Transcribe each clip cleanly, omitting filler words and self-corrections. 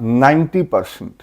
90%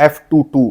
F-22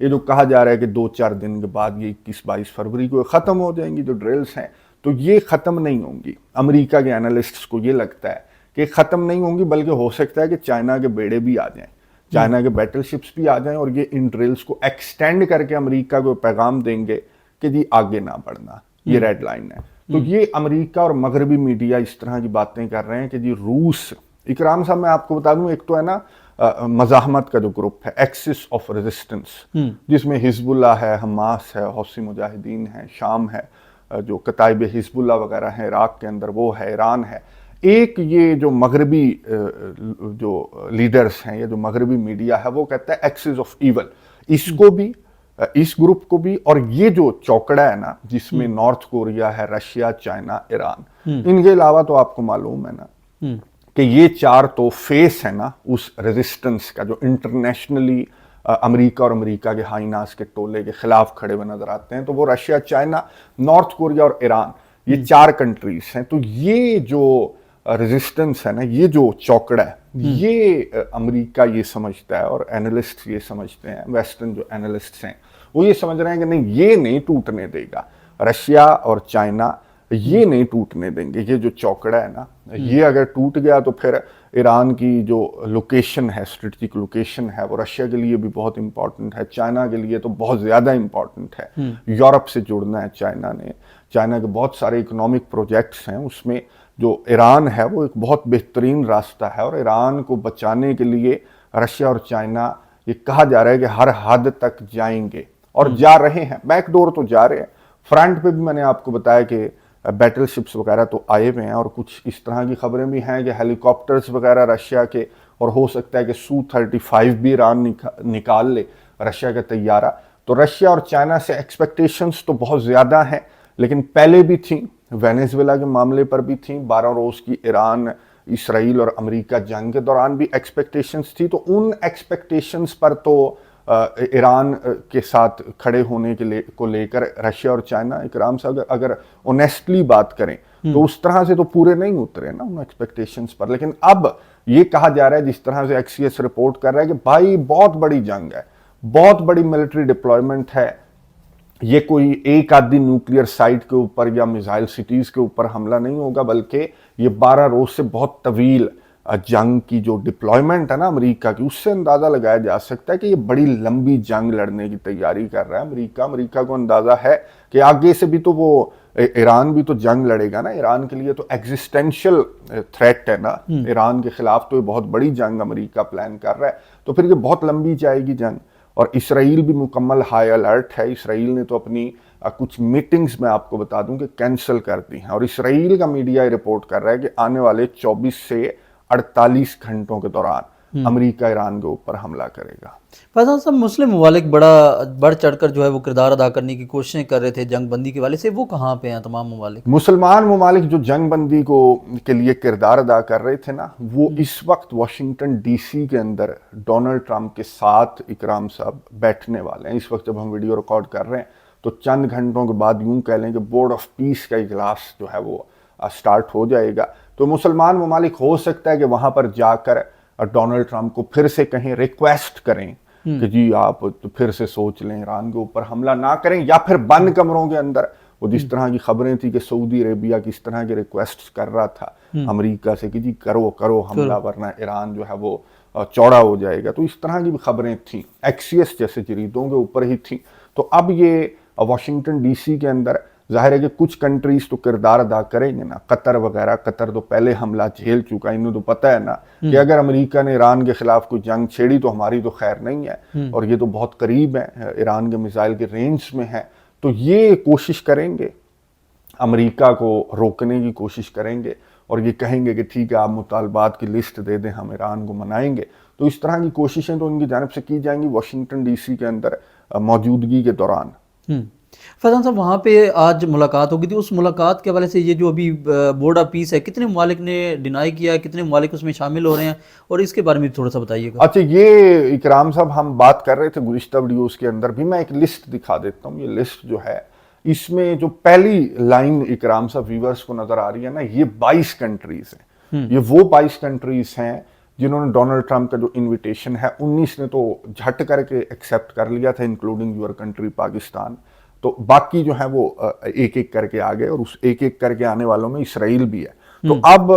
یہ جو کہا جا رہا ہے کہ 2-4 دن کے بعد یہ 21-22 فروری کو ختم ہو جائیں گی جو ڈرلز ہیں، تو یہ ختم نہیں ہوں گی. امریکہ کے انالسٹس کو یہ لگتا ہے کہ ختم نہیں ہوں گی، بلکہ ہو سکتا ہے کہ چائنا کے بیڑے بھی آ جائیں، چائنا کے بیٹل شپس بھی آ جائیں، اور یہ ان ڈرلز کو ایکسٹینڈ کر کے امریکہ کو پیغام دیں گے کہ جی آگے نہ بڑھنا، یہ ریڈ لائن ہے. تو یہ امریکہ اور مغربی میڈیا اس طرح کی باتیں کر رہے ہیں کہ جی روس. اکرام صاحب میں آپ کو بتا دوں، ایک تو ہے نا مزاحمت کا جو گروپ ہے ایکسس آف ریزسٹنس، جس میں حزب اللہ ہے، حماس ہے، حوثی مجاہدین ہے، شام ہے، جو کتائب حزب اللہ وغیرہ ہیں عراق کے اندر وہ ہے، ایران ہے. ایک یہ جو مغربی جو لیڈرز ہیں یا جو مغربی میڈیا ہے وہ کہتا ہے ایکسس آف ایول، اس کو بھی، اس گروپ کو بھی، اور یہ جو چوکڑا ہے نا جس میں نارتھ کوریا ہے، رشیا، چائنا، ایران، ان کے علاوہ تو آپ کو معلوم ہے نا کہ یہ 4 تو فیس ہے نا اس ریزسٹنس کا جو انٹرنیشنلی امریکہ اور امریکہ کے ہائی ناس کے ٹولے کے خلاف کھڑے ہوئے نظر آتے ہیں. تو وہ رشیا، چائنا، نارتھ کوریا اور ایران، یہ 4 کنٹریز ہیں. تو یہ جو ریزسٹنس ہے نا، یہ جو چوکڑا ہے، یہ امریکہ یہ سمجھتا ہے اور اینالسٹ یہ سمجھتے ہیں، ویسٹرن جو اینالسٹس ہیں وہ یہ سمجھ رہے ہیں کہ نہیں، یہ نہیں ٹوٹنے دے گا. رشیا اور چائنا یہ نہیں ٹوٹنے دیں گے. یہ جو چوکڑا ہے نا، یہ اگر ٹوٹ گیا تو پھر ایران کی جو لوکیشن ہے، اسٹریٹجک لوکیشن ہے، وہ رشیا کے لیے بھی بہت امپورٹنٹ ہے، چائنا کے لیے تو بہت زیادہ امپورٹنٹ ہے. یورپ سے جڑنا ہے چائنا نے، چائنا کے بہت سارے اکنامک پروجیکٹس ہیں، اس میں جو ایران ہے وہ ایک بہت بہترین راستہ ہے. اور ایران کو بچانے کے لیے رشیا اور چائنا یہ کہا جا رہا ہے کہ ہر حد تک جائیں گے، اور جا رہے ہیں. بیک ڈور تو جا رہے ہیں. فرنٹ پہ بھی میں نے آپ کو بتایا کہ بیٹل شپس وغیرہ تو آئے ہوئے ہیں، اور کچھ اس طرح کی خبریں بھی ہیں کہ ہیلی کاپٹرز وغیرہ رشیا کے، اور ہو سکتا ہے کہ Su-35 بھی ایران نکال لے رشیا کا طیارہ. تو رشیا اور چائنا سے ایکسپیکٹیشنز تو بہت زیادہ ہیں، لیکن پہلے بھی تھیں، وینیزویلا کے معاملے پر بھی تھیں، 12 روز کی ایران، اسرائیل اور امریکہ جنگ کے دوران بھی ایکسپیکٹیشنز تھی. تو ان ایکسپیکٹیشنز پر تو ایران کے ساتھ کھڑے ہونے کو لے کر رشیا اور چائنا، اکرام صاحب اگر اونیسٹلی بات کریں تو اس طرح سے تو پورے نہیں اترے نا ان ایکسپیکٹیشنز پر. لیکن اب یہ کہا جا رہا ہے، جس طرح سے ایکسیس رپورٹ کر رہا ہے، کہ بھائی بہت بڑی جنگ ہے، بہت بڑی ملٹری ڈپلائمنٹ ہے. یہ کوئی ایک آدھی نیوکلیئر سائٹ کے اوپر یا میزائل سٹیز کے اوپر حملہ نہیں ہوگا، بلکہ یہ 12 روز سے بہت طویل جنگ کی جو ڈپلائمنٹ ہے نا امریکہ کی، اس سے اندازہ لگایا جا سکتا ہے کہ یہ بڑی لمبی جنگ لڑنے کی تیاری کر رہا ہے امریکہ. امریکہ کو اندازہ ہے کہ آگے سے بھی تو وہ ایران بھی تو جنگ لڑے گا نا. ایران کے لیے تو ایگزسٹینشل تھریٹ ہے نا، ایران کے خلاف تو یہ بہت بڑی جنگ امریکہ پلان کر رہا ہے. تو پھر یہ بہت لمبی جائے گی جنگ. اور اسرائیل بھی مکمل ہائی الرٹ ہے. اسرائیل نے تو اپنی کچھ میٹنگز میں آپ کو بتا دوں کہ کینسل کر دی ہیں، اور اسرائیل کا میڈیا رپورٹ کر رہا ہے کہ آنے والے 24 سے 48 گھنٹوں کے دوران امریکہ ایران کے اوپر حملہ کرے گا. فیضان صاحب، مسلم ممالک بڑھ چڑھ کر جو ہے وہ کردار ادا کرنے کی کوششیں کر رہے تھے جنگ بندی کے والے سے، وہ کہاں پہ ہیں تمام ممالک؟ مسلمان ممالک جو جنگ بندی کے لیے کردار ادا کر رہے تھے نا، وہ اس وقت واشنگٹن ڈی سی کے اندر ڈونلڈ ٹرمپ کے ساتھ اکرام صاحب بیٹھنے والے ہیں. اس وقت جب ہم ویڈیو ریکارڈ کر رہے ہیں تو چند گھنٹوں کے بعد یوں کہہ لیں کہ بورڈ آف پیس کا اجلاس جو ہے وہ سٹارٹ ہو جائے گا. تو مسلمان ممالک ہو سکتا ہے کہ وہاں پر جا کر ڈونلڈ ٹرمپ کو پھر سے کہیں ریکویسٹ کریں کہ جی آپ پھر سے سوچ لیں، ایران کے اوپر حملہ نہ کریں، یا پھر بند کمروں کے اندر. وہ جس طرح کی خبریں تھی کہ سعودی عربیہ کس طرح کے ریکویسٹ کر رہا تھا امریکہ سے کہ جی کرو حملہ، ورنہ ایران جو ہے وہ چوڑا ہو جائے گا. تو اس طرح کی بھی خبریں تھیں، ایکسیس جیسے جریدوں کے اوپر ہی تھیں. تو اب یہ واشنگٹن ڈی سی کے اندر ظاہر ہے کہ کچھ کنٹریز تو کردار ادا کریں گے نا، قطر وغیرہ. قطر تو پہلے حملہ جھیل چکا، انہیں تو پتہ ہے نا کہ اگر امریکہ نے ایران کے خلاف کوئی جنگ چھیڑی تو ہماری تو خیر نہیں ہے، اور یہ تو بہت قریب ہے، ایران کے میزائل کے رینج میں ہے. تو یہ کوشش کریں گے، امریکہ کو روکنے کی کوشش کریں گے، اور یہ کہیں گے کہ ٹھیک ہے آپ مطالبات کی لسٹ دے دیں، ہم ایران کو منائیں گے. تو اس طرح کی کوششیں تو ان کی جانب سے کی جائیں گی واشنگٹن ڈی سی کے اندر موجودگی کے دوران. فیضان صاحب، وہاں پہ آج ملاقات ہوگی تھی، اس ملاقات کے حوالے سے یہ جو ابھی بورڈ آف پیس ہے، کتنے ممالک نے ڈینائی کیا ہے، کتنے ممالک اس میں شامل ہو رہے ہیں، اور اس کے بارے میں تھوڑا سا بتائیے گا. اچھا، یہ اکرام صاحب ہم بات کر رہے تھے گزشتہ ویڈیوز کے اندر بھی، میں ایک لسٹ دکھا دیتا ہوں. یہ لسٹ جو ہے، اس میں جو پہلی لائن اکرام صاحب ویورز کو نظر آ رہی ہے نا، یہ 22 کنٹریز ہیں. یہ وہ 22 کنٹریز ہیں جنہوں نے ڈونلڈ ٹرمپ کا جو انویٹیشن ہے 19 نے تو جھٹ کر کے ایکسیپٹ کر لیا تھا انکلوڈنگ یور کنٹری پاکستان، تو باقی جو ہیں وہ ایک ایک کر کے آ گئے، اور اس ایک ایک کر کے آنے والوں میں اسرائیل بھی ہے۔ تو اب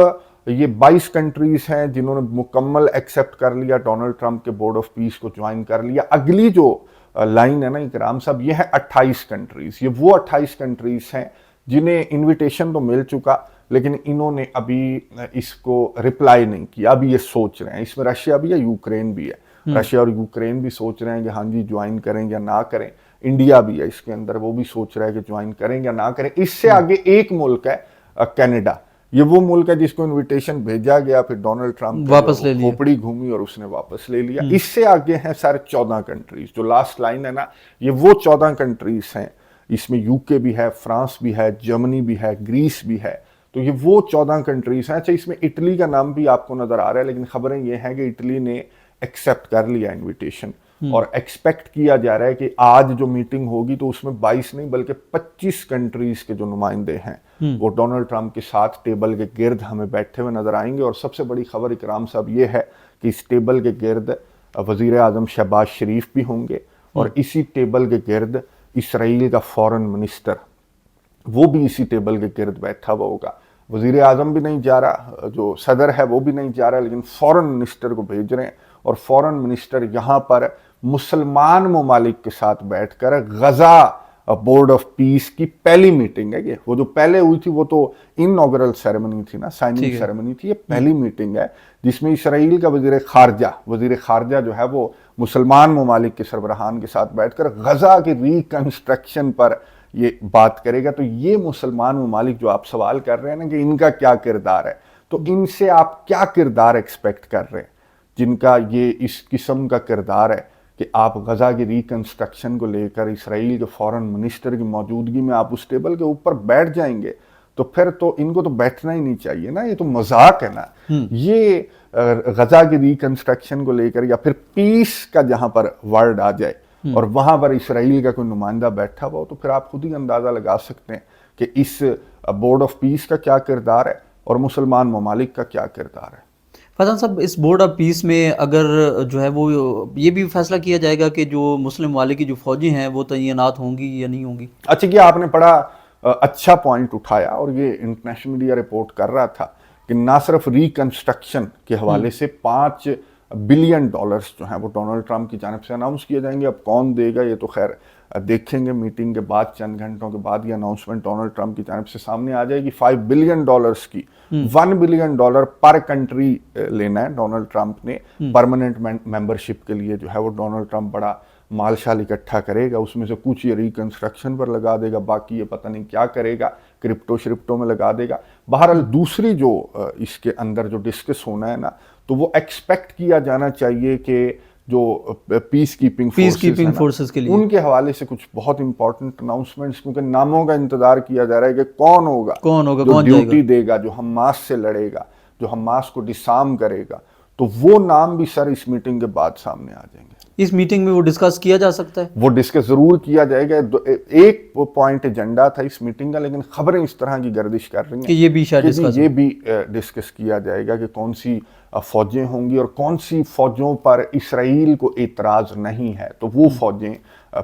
یہ 22 کنٹریز ہیں جنہوں نے مکمل ایکسیپٹ کر لیا، ڈونلڈ ٹرمپ کے بورڈ آف پیس کو جوائن کر لیا۔ اگلی جو لائن ہے نا اکرام صاحب، یہ ہے 28 کنٹریز۔ یہ وہ 28 کنٹریز ہیں جنہیں انویٹیشن تو مل چکا، لیکن انہوں نے ابھی اس کو رپلائی نہیں کیا، ابھی یہ سوچ رہے ہیں۔ اس میں رشیا بھی ہے، یوکرین بھی ہے، رشیا اور یوکرین بھی سوچ رہے ہیں کہ ہاں جی جوائن کریں یا نہ کریں، انڈیا بھی ہے اس کے اندر، وہ بھی سوچ رہا ہے کہ جوائن کریں یا نہ کریں۔ اس سے آگے ایک ملک ہے کینیڈا، یہ وہ ملک ہے جس کو انویٹیشن بھیجا گیا، پھر ڈونلڈ ٹرمپ واپس لے لیا، کھوپڑی گھومی اور اس نے واپس لے لیا۔ اس سے آگے ہیں سارے 14 کنٹریز، جو لاسٹ لائن ہے نا، یہ وہ 14 کنٹریز ہیں، اس میں یو کے بھی ہے، فرانس بھی ہے، جرمنی بھی ہے، گریس بھی ہے، تو یہ وہ 14 کنٹریز ہیں۔ اچھا، اس میں اٹلی کا نام بھی آپ کو نظر آ رہا ہے، لیکن خبریں یہ ہیں کہ اٹلی نے ایکسیپٹ کر لیا انویٹیشن، اور ایکسپیکٹ کیا جا رہا ہے کہ آج جو میٹنگ ہوگی تو اس میں 22 نہیں بلکہ 25 کنٹریز کے جو نمائندے ہیں وہ ڈونلڈ ٹرمپ کے ساتھ ٹیبل کے گرد ہمیں بیٹھے ہوئے نظر آئیں گے۔ اور سب سے بڑی خبر اکرام صاحب یہ ہے کہ اس ٹیبل کے گرد وزیر اعظم شہباز شریف بھی ہوں گے، اور اسی ٹیبل کے گرد اسرائیل کا فورن منسٹر وہ بھی اسی ٹیبل کے گرد بیٹھا ہوا ہوگا۔ وزیر اعظم بھی نہیں جا رہا، جو صدر ہے وہ بھی نہیں جا رہا، لیکن فورن منسٹر کو بھیج رہے ہیں، اور فورن منسٹر یہاں پر مسلمان ممالک کے ساتھ بیٹھ کر غزہ بورڈ آف پیس کی پہلی میٹنگ ہے یہ، وہ جو پہلے ہوئی تھی وہ تو انوگرل سیریمنی تھی نا، سائننگ سیریمنی تھی، یہ پہلی میٹنگ ہے جس میں اسرائیل کا وزیر خارجہ جو ہے وہ مسلمان ممالک کے سربراہان کے ساتھ بیٹھ کر غزہ کی ریکنسٹرکشن پر یہ بات کرے گا۔ تو یہ مسلمان ممالک جو آپ سوال کر رہے ہیں نا کہ ان کا کیا کردار ہے، تو ان سے آپ کیا کردار ایکسپیکٹ کر رہے ہیں جن کا یہ اس قسم کا کردار ہے کہ آپ غزہ کی ریکنسٹرکشن کو لے کر اسرائیل کے فورن منسٹر کی موجودگی میں آپ اس ٹیبل کے اوپر بیٹھ جائیں گے، تو پھر تو ان کو تو بیٹھنا ہی نہیں چاہیے نا، یہ تو مذاق ہے نا۔ یہ غزہ کی ریکنسٹرکشن کو لے کر یا پھر پیس کا جہاں پر ورڈ آ جائے اور وہاں پر اسرائیل کا کوئی نمائندہ بیٹھا ہوا ہو، تو پھر آپ خود ہی اندازہ لگا سکتے ہیں کہ اس بورڈ آف پیس کا کیا کردار ہے اور مسلمان ممالک کا کیا کردار ہے۔ فیضان صاحب، اس بورڈ آف پیس میں اگر جو ہے وہ یہ بھی فیصلہ کیا جائے گا کہ جو مسلم ممالک کی جو فوجی ہیں وہ تعینات ہوں گی یا نہیں ہوں گی؟ اچھا، یہ آپ نے بڑا اچھا پوائنٹ اٹھایا، اور یہ انٹرنیشنل میڈیا رپورٹ کر رہا تھا کہ نہ صرف ریکنسٹرکشن کے حوالے سے $5 بلین جو ہیں وہ ڈونلڈ ٹرمپ کی جانب سے اناؤنس کیے جائیں گے۔ اب کون دے گا یہ تو خیر دیکھیں گے، میٹنگ کے بعد چند گھنٹوں کے بعد یہ اناؤنسمنٹ ڈونلڈ ٹرمپ کی جانب سے سامنے آ جائے گی۔ $5 بلین کی $1 بلین پر کنٹری لینا ہے ڈونلڈ ٹرمپ نے پرماننٹ ممبرشپ کے لیے، جو ہے وہ ڈونلڈ ٹرمپ بڑا مال شال اکٹھا کرے گا، اس میں سے کچھ یہ ریکنسٹرکشن پر لگا دے گا، باقی یہ پتہ نہیں کیا کرے گا، کرپٹو شرپٹو میں لگا دے گا۔ بہرحال دوسری جو اس کے اندر جو ڈسکس ہونا ہے نا، تو وہ ایکسپیکٹ کیا جانا چاہیے کہ جو پیس کیپنگ فورسز کے لیے ان کے حوالے سے کچھ بہت امپورٹنٹ اناؤنسمنٹس، کیونکہ ناموں کا انتظار کیا جا رہا ہے کہ کون ہوگا جو ڈیوٹی دے گا، جو حماس سے لڑے گا، جو حماس کو ڈسارم کرے گا، تو وہ نام بھی سر اس میٹنگ کے بعد سامنے آ جائیں گے۔ اس میٹنگ میں وہ ڈسکس کیا جا سکتا ہے؟ وہ ڈسکس ضرور کیا جائے گا۔ ایک پوائنٹ ایجنڈا تھا اس میٹنگ کا، لیکن خبریں اس طرح کی گردش کر رہی ہیں کہ یہ بھی شاید ڈسکس کیا جائے گا کہ کون سی فوجیں ہوں گی اور کون سی فوجوں پر اسرائیل کو اعتراض نہیں ہے، تو وہ فوجیں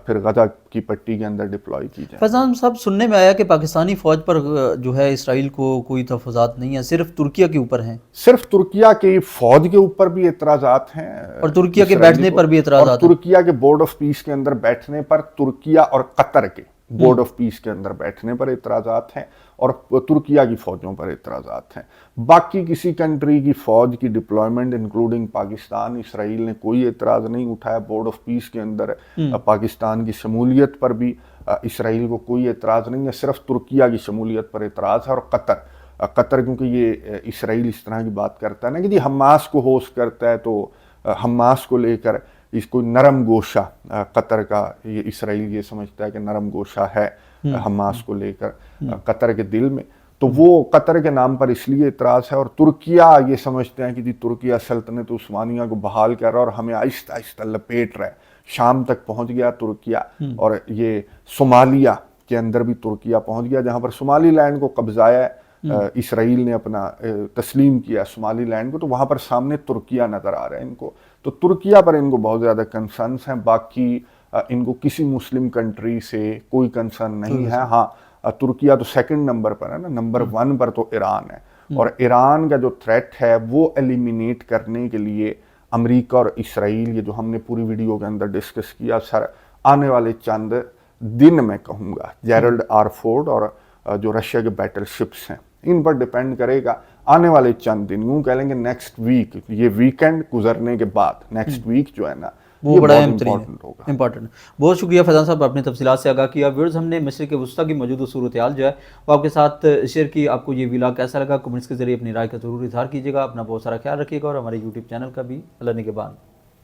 پھر غزہ کی پٹی کے اندر ڈپلوائے کی جائیں۔ فیضان صاحب، سننے میں آیا کہ پاکستانی فوج پر جو ہے اسرائیل کو کوئی تحفظات نہیں ہے، صرف ترکیہ کے اوپر ہیں۔ صرف ترکیہ کی فوج کے اوپر بھی اعتراضات ہیں، اور ترکیہ کے بیٹھنے پر بھی اعتراضات ہیں، اور ترکیہ کے بورڈ آف پیس کے اندر بیٹھنے پر، ترکیہ اور قطر کے بورڈ آف پیس کے اندر بیٹھنے پر اعتراضات ہیں، اور ترکیہ کی فوجوں پر اعتراضات ہیں۔ باقی کسی کنٹری کی فوج کی ڈپلائمنٹ انکلوڈنگ پاکستان، اسرائیل نے کوئی اعتراض نہیں اٹھایا۔ بورڈ آف پیس کے اندر پاکستان کی شمولیت پر بھی اسرائیل کو کوئی اعتراض نہیں ہے، صرف ترکیہ کی شمولیت پر اعتراض ہے۔ اور قطر کیونکہ یہ اسرائیل اس طرح کی بات کرتا ہے نا کہ جی حماس کو ہوسٹ کرتا ہے، تو حماس کو لے کر اس کو نرم گوشہ قطر کا، یہ اسرائیل یہ سمجھتا ہے کہ نرم گوشہ ہے حماس کو لے کر قطر کے دل میں، تو وہ قطر کے نام پر اس لیے اعتراض ہے۔ اور ترکیہ یہ سمجھتے ہیں کہ جی ترکیہ سلطنت عثمانیہ کو بحال کر رہا ہے اور ہمیں آہستہ آہستہ لپیٹ رہا ہے، شام تک پہنچ گیا ترکیہ، اور یہ صومالیہ کے اندر بھی ترکیہ پہنچ گیا، جہاں پر صومالی لینڈ کو قبضایا ہے اسرائیل نے اپنا تسلیم کیا سومالی لینڈ کو، تو وہاں پر سامنے ترکیہ نظر آ رہا ہے ان کو، تو ترکیہ پر ان کو بہت زیادہ کنسرنس ہیں. باقی ان کو کسی مسلم کنٹری سے کوئی کنسرن نہیں ہے. ہاں ترکیہ تو سیکنڈ نمبر پر ہے نا، نمبر 1 پر تو ایران ہے، اور ایران کا جو تھریٹ ہے وہ ایلیمینیٹ کرنے کے لیے امریکہ اور اسرائیل، یہ جو ہم نے پوری ویڈیو کے اندر ڈسکس کیا سر، آنے والے چند دن میں کہوں گا جیرلڈ آر فورڈ اور جو رشیا کے بیٹل شپس ہیں ان پر ڈیپینڈ کرے گا. آنے والے چند دن، یوں کہہ لیں گے نیکسٹ ویک، یہ ویکینڈ گزرنے کے بعد نیکسٹ ویک جو ہے نا وہ بڑا امپورٹنٹ ہوگا. امپورٹنٹ. بہت شکریہ فیضان صاحب، اپنی تفصیلات سے آگاہ کیا. ویورز، ہم نے مشرق وسطیٰ کی موجودہ صورتحال جو ہے وہ آپ کے ساتھ شیئر کی. آپ کو یہ ویلاگ کیسا لگا؟ کمنٹس کے ذریعے اپنی رائے کا ضرور اظہار کیجیے گا. اپنا بہت سارا خیال رکھیے گا، اور ہمارے یوٹیوب چینل کا بھی اللہ نگہبان.